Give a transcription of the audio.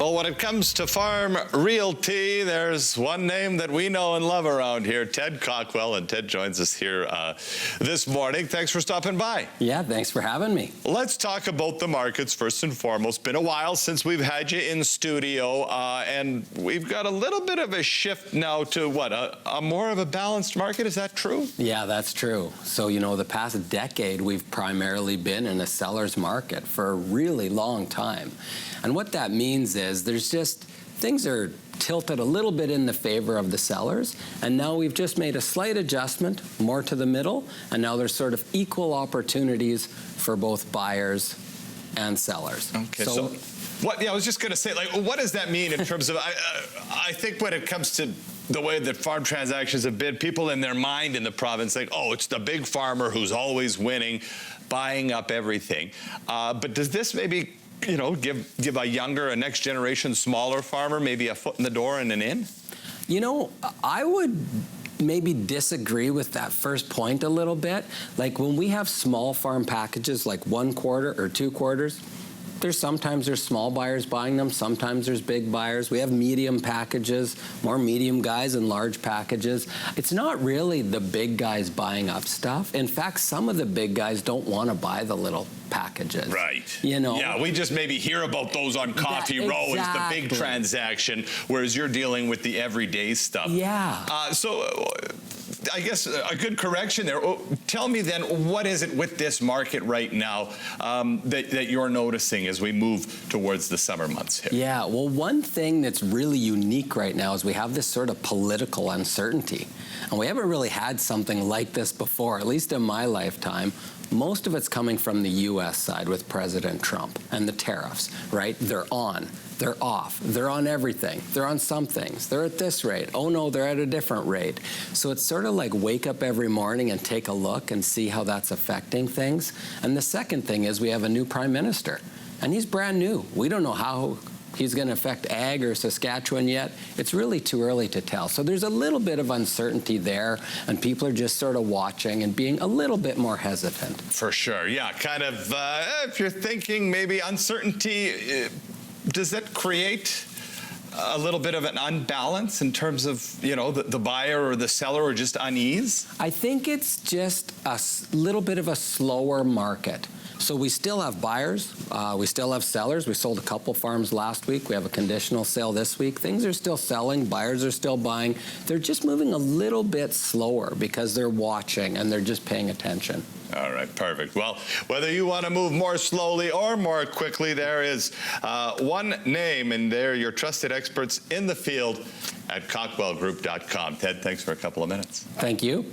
Well, when it comes to farm realty, there's one name that we know and love around here, Ted Cawkwell, and Ted joins us here this morning. Thanks for stopping by. Yeah, thanks for having me. Let's talk about the markets first and foremost. Been a while since we've had you in studio, and we've got a little bit of a shift now to what, a more of a balanced market. Is that true? Yeah, that's true. So, you know, the past decade, we've primarily been in a seller's market for a really long time. And what that means is there's just, things are tilted a little bit in the favor of the sellers, and now we've just made a slight adjustment more to the middle, and now there's sort of equal opportunities for both buyers and sellers. Okay, so what, yeah, I was just going to say, like, what does that mean in terms of, I think when it comes to the way that farm transactions have been, people in their mind in the province think, oh, it's the big farmer who's always winning, buying up everything. But does this maybe, you know, give a younger, a next generation, smaller farmer maybe a foot in the door and an in? You know, I would maybe disagree with that first point a little bit. Like when we have small farm packages, like 1 quarter or 2 quarters, sometimes there's small buyers buying them, sometimes there's big buyers. We have medium packages, more medium guys and large packages. It's not really the big guys buying up stuff. In fact, some of the big guys don't want to buy the little packages. Right. You know? Yeah, we just maybe hear about those on Coffee Row as the big transaction, whereas you're dealing with the everyday stuff. Yeah. I guess a good correction there. Tell me then, what is it with this market right now that you're noticing as we move towards the summer months here? Yeah, well, one thing that's really unique right now is we have this sort of political uncertainty. And we haven't really had something like this before, at least in my lifetime. Most of it's coming from the U.S. side with President Trump and the tariffs, right? They're on, they're off, they're on everything. They're on some things. They're at this rate. Oh no, they're at a different rate. So it's sort of like wake up every morning and take a look and see how that's affecting things. And the second thing is we have a new prime minister, and he's brand new. We don't know how he's going to affect ag or Saskatchewan yet. It's really too early to tell. So there's a little bit of uncertainty there, and people are just sort of watching and being a little bit more hesitant. For sure, yeah. Kind of, if you're thinking maybe uncertainty, does that create a little bit of an unbalance in terms of, you know, the buyer or the seller, or just unease? I think it's just a little bit of a slower market. So we still have buyers, we still have sellers. We sold a couple farms last week. We have a conditional sale this week. Things are still selling, buyers are still buying. They're just moving a little bit slower because they're watching and they're just paying attention. All right, perfect. Well, whether you want to move more slowly or more quickly, there is one name, and they're your trusted experts in the field at cawkwellgroup.com. Ted, thanks for a couple of minutes. Thank you.